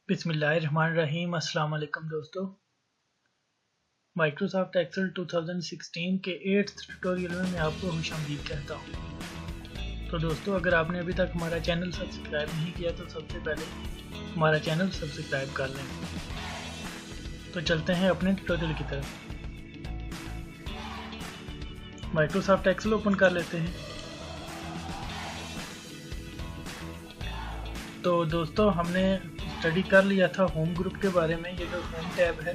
बिस्मिल्लाहिर्रहमानिर्रहीम। अस्सलाम वालेकुम दोस्तों। माइक्रोसॉफ्ट एक्सेल 2016 के 8th ट्यूटोरियल में मैं आपको खुशामदीद कहता हूँ। तो दोस्तों, अगर आपने अभी तक हमारा चैनल सब्सक्राइब नहीं किया तो सबसे पहले हमारा चैनल सब्सक्राइब कर लें। तो चलते हैं अपने ट्यूटोरियल की तरफ। माइक्रोसॉफ्ट एक्सेल ओपन कर लेते हैं। तो दोस्तों, हमने स्टडी कर लिया था होम ग्रुप के बारे में। ये जो होम टैब है,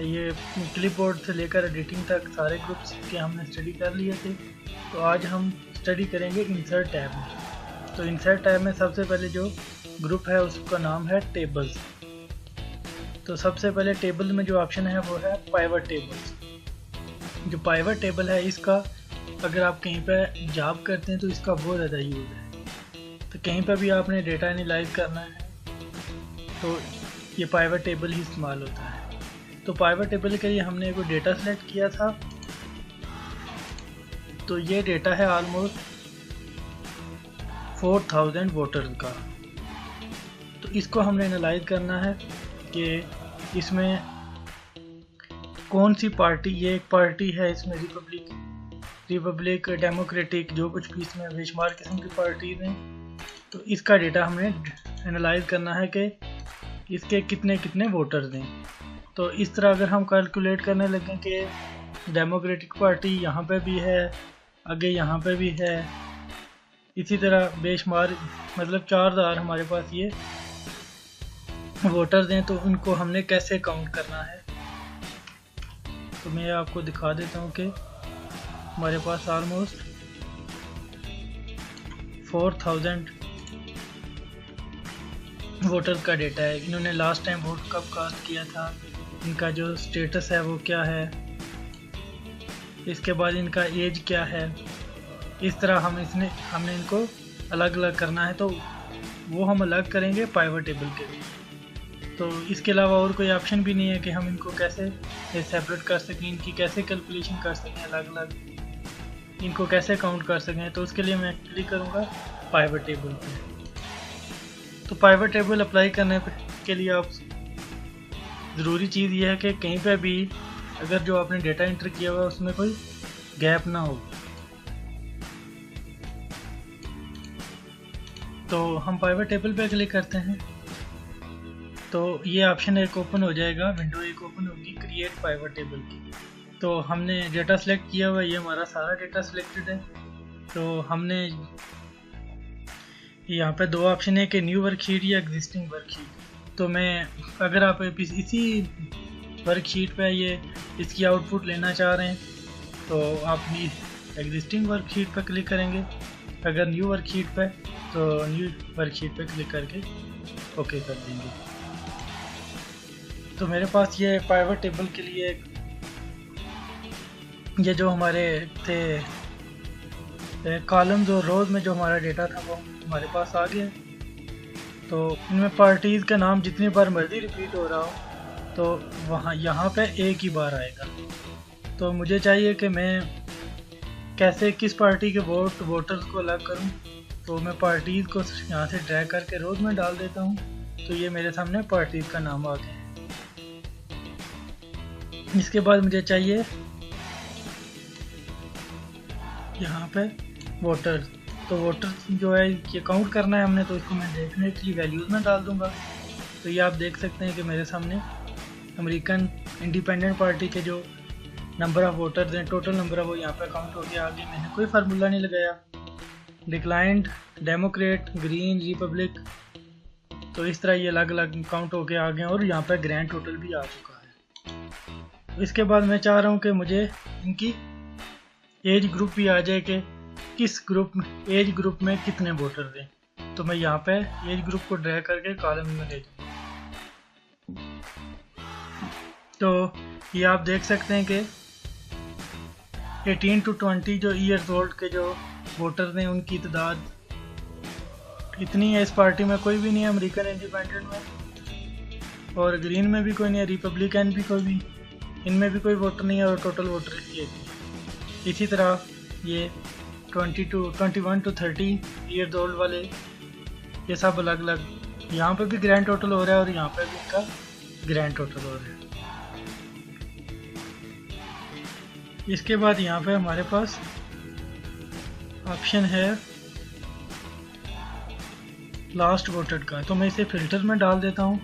ये क्लिपबोर्ड से लेकर एडिटिंग तक सारे ग्रुप्स के हमने स्टडी कर लिए थे। तो आज हम स्टडी करेंगे इंसर्ट टैब में। तो इंसर्ट टैब में सबसे पहले जो ग्रुप है उसका नाम है टेबल्स। तो सबसे पहले टेबल में जो ऑप्शन है वो है पाइवट टेबल्स। जो पाइवट टेबल है, इसका अगर आप कहीं पर जॉब करते हैं तो इसका बहुत ज़्यादा यूज़ है। तो कहीं पर भी आपने डेटा एनालाइज करना है तो ये पाइवट टेबल ही इस्तेमाल होता है। तो पाइवट टेबल के लिए हमने कोई डेटा सेलेक्ट किया था। तो ये डेटा है ऑलमोस्ट 4000 वोटर्स का। तो इसको हमने एनालाइज करना है कि इसमें कौन सी पार्टी, ये एक पार्टी है, इसमें रिपब्लिक डेमोक्रेटिक, जो कुछ भी इसमें बेशुमार किस्म की पार्टीज हैं। तो इसका डेटा हमें एनालाइज करना है कि इसके कितने कितने वोटर्स हैं। तो इस तरह अगर हम कैलकुलेट करने लगें कि डेमोक्रेटिक पार्टी यहाँ पे भी है, आगे यहाँ पे भी है, इसी तरह बेशुमार, मतलब 4000 हमारे पास ये वोटर्स हैं। तो उनको हमने कैसे काउंट करना है, तो मैं आपको दिखा देता हूँ कि हमारे पास ऑलमोस्ट 4000 वोटर का डेटा है। इन्होंने लास्ट टाइम वोट कब कास्ट किया था, इनका जो स्टेटस है वो क्या है, इसके बाद इनका एज क्या है। इस तरह हमने इनको अलग अलग करना है। तो वो हम अलग करेंगे पाइवट टेबल के लिए। तो इसके अलावा और कोई ऑप्शन भी नहीं है कि हम इनको कैसे सेपरेट कर सकें, इनकी कैसे कैलकुलेशन कर सकें, अलग अलग इनको कैसे काउंट कर सकें। तो उसके लिए मैं क्लिक करूँगा पाइवट टेबल पे। तो पाइवट टेबल अप्लाई करने के लिए आप ज़रूरी चीज़ ये है कि कहीं पे भी अगर जो आपने डेटा एंटर किया हुआ है उसमें कोई गैप ना हो। तो हम पाइवट टेबल पे क्लिक करते हैं तो ये ऑप्शन एक ओपन हो जाएगा, विंडो एक ओपन होगी क्रिएट पाइवट टेबल की। तो हमने डेटा सेलेक्ट किया हुआ है, ये हमारा सारा डेटा सिलेक्टेड है। तो हमने यहाँ पे दो ऑप्शन है कि न्यू वर्कशीट या एग्जिस्टिंग वर्कशीट। तो मैं, अगर आप इसी वर्कशीट पे ये इसकी आउटपुट लेना चाह रहे हैं तो आप एग्जिस्टिंग वर्कशीट पर क्लिक करेंगे। अगर न्यू वर्कशीट पे तो न्यू वर्कशीट पे क्लिक करके ओके कर देंगे। तो मेरे पास ये पाइवट टेबल के लिए ये जो हमारे थे कॉलम्स और रोज में जो हमारा डेटा था वो हमारे पास आ गया। तो इनमें पार्टीज़ का नाम जितनी बार मर्जी रिपीट हो रहा हो तो वहाँ यहाँ पे एक ही बार आएगा। तो मुझे चाहिए कि मैं कैसे किस पार्टी के वोटर्स को अलग करूँ। तो मैं पार्टीज़ को यहाँ से ड्रैग करके रोज में डाल देता हूँ। तो ये मेरे सामने पार्टीज़ का नाम आ गया। इसके बाद मुझे चाहिए यहाँ पे वोटर्स। तो वोटर्स जो है ये काउंट करना है हमने, तो इसको मैं डेफिनेटली वैल्यूज़ में डाल दूंगा। तो ये आप देख सकते हैं कि मेरे सामने अमेरिकन इंडिपेंडेंट पार्टी के जो नंबर ऑफ़ वोटर्स हैं, टोटल नंबर है, वो यहाँ पे काउंट हो गया। आगे मैंने कोई फार्मूला नहीं लगाया। डिक्लाइंड, डेमोक्रेट, ग्रीन, रिपब्लिक, तो इस तरह ये अलग अलग काउंट हो के आ गए और यहाँ पर ग्रैंड टोटल भी आ चुका है। इसके बाद मैं चाह रहा हूँ कि मुझे इनकी एज ग्रुप भी आ जाए कि किस एज ग्रुप में कितने वोटर हैं। तो मैं यहाँ पे एज ग्रुप को ड्रैग करके कॉलम में ले दूँ। तो ये आप देख सकते हैं कि 18 to 20 जो ईयर्स ओल्ड के जो वोटर्स हैं उनकी तादाद इतनी है। इस पार्टी में कोई भी नहीं है, अमेरिकन इंडिपेंडेंट में, और ग्रीन में भी कोई नहीं है, रिपब्लिकन भी कोई भी, इनमें भी कोई वोटर नहीं है, और टोटल वोटर इसी तरह ये 21 to 30 ईयर्स ओल्ड वाले ये सब अलग अलग यहाँ पे भी ग्रैंड टोटल हो रहा है और यहाँ पे भी इसका ग्रैंड टोटल हो रहा है। इसके बाद यहाँ पे हमारे पास ऑप्शन है लास्ट वोटेड का, तो मैं इसे फिल्टर में डाल देता हूँ।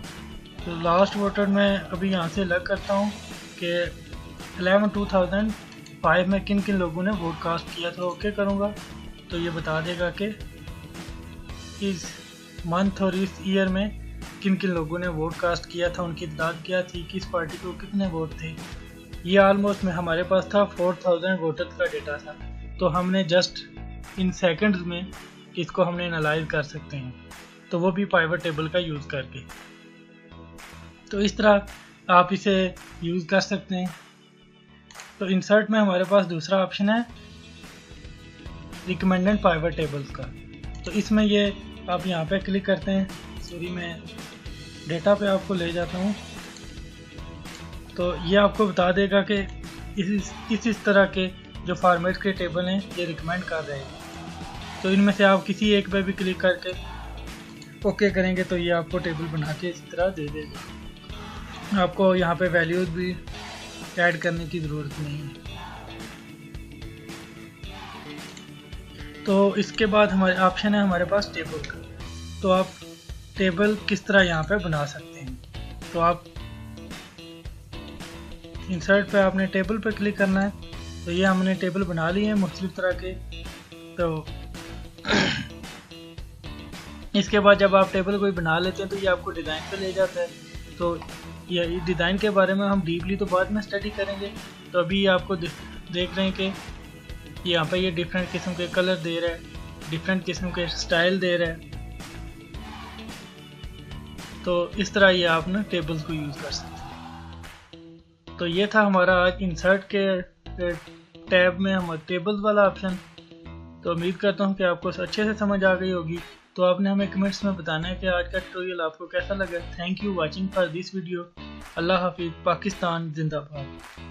तो लास्ट वोटेड में अभी यहाँ से अलग करता हूँ कि 11/2005 में किन किन लोगों ने वोट कास्ट किया था। ओके करूँगा तो ये बता देगा कि इस मंथ और इस ईयर में किन किन लोगों ने वोट कास्ट किया था, उनकी तादाद क्या थी, किस पार्टी को कितने वोट थे। ये ऑलमोस्ट में हमारे पास था 4000 वोटर्स का डेटा था। तो हमने जस्ट इन सेकंड्स में इसको हमने एनालाइज कर सकते हैं, तो वो भी पाइवट टेबल का यूज़ करके। तो इस तरह आप इसे यूज़ कर सकते हैं। तो इंसर्ट में हमारे पास दूसरा ऑप्शन है रिकमेंडेड पाइवट टेबल्स का। तो इसमें ये आप यहाँ पे क्लिक करते हैं। सॉरी, मैं डेटा पे आपको ले जाता हूँ। तो ये आपको बता देगा कि इस तरह के जो फॉर्मेट के टेबल हैं ये रिकमेंड कर रहे हैं। तो इनमें से आप किसी एक पे भी क्लिक करके ओके करेंगे तो ये आपको टेबल बना के इसी तरह दे देगा। आपको यहाँ पे वैल्यूज भी ऐड करने की ज़रूरत नहीं है। तो इसके बाद हमारे ऑप्शन है हमारे पास टेबल का। तो आप टेबल किस तरह यहाँ पे बना सकते हैं। तो आप इंसर्ट पे आपने टेबल पे क्लिक करना है। तो ये हमने टेबल बना लिए हैं मुख्तलिफ तरह के। तो इसके बाद जब आप टेबल कोई बना लेते हैं तो ये आपको डिज़ाइन पे ले जाता है। तो ये डिज़ाइन के बारे में हम डीपली तो बाद में स्टडी करेंगे। तो अभी आपको देख रहे हैं कि यहाँ पे ये डिफरेंट किस्म के कलर दे रहा है, डिफरेंट किस्म के स्टाइल दे रहा है। तो इस तरह ये आप ना टेबल्स को यूज़ कर सकते हैं। तो ये था हमारा आज इंसर्ट के टैब में हमारा टेबल्स वाला ऑप्शन। तो उम्मीद करता हूँ कि आपको अच्छे से समझ आ गई होगी। तो आपने हमें कमेंट्स में बताना है कि आज का ट्यूटोरियल आपको कैसा लगा। Thank you watching for this video. Allah हाफिज़। पाकिस्तान जिंदाबाद।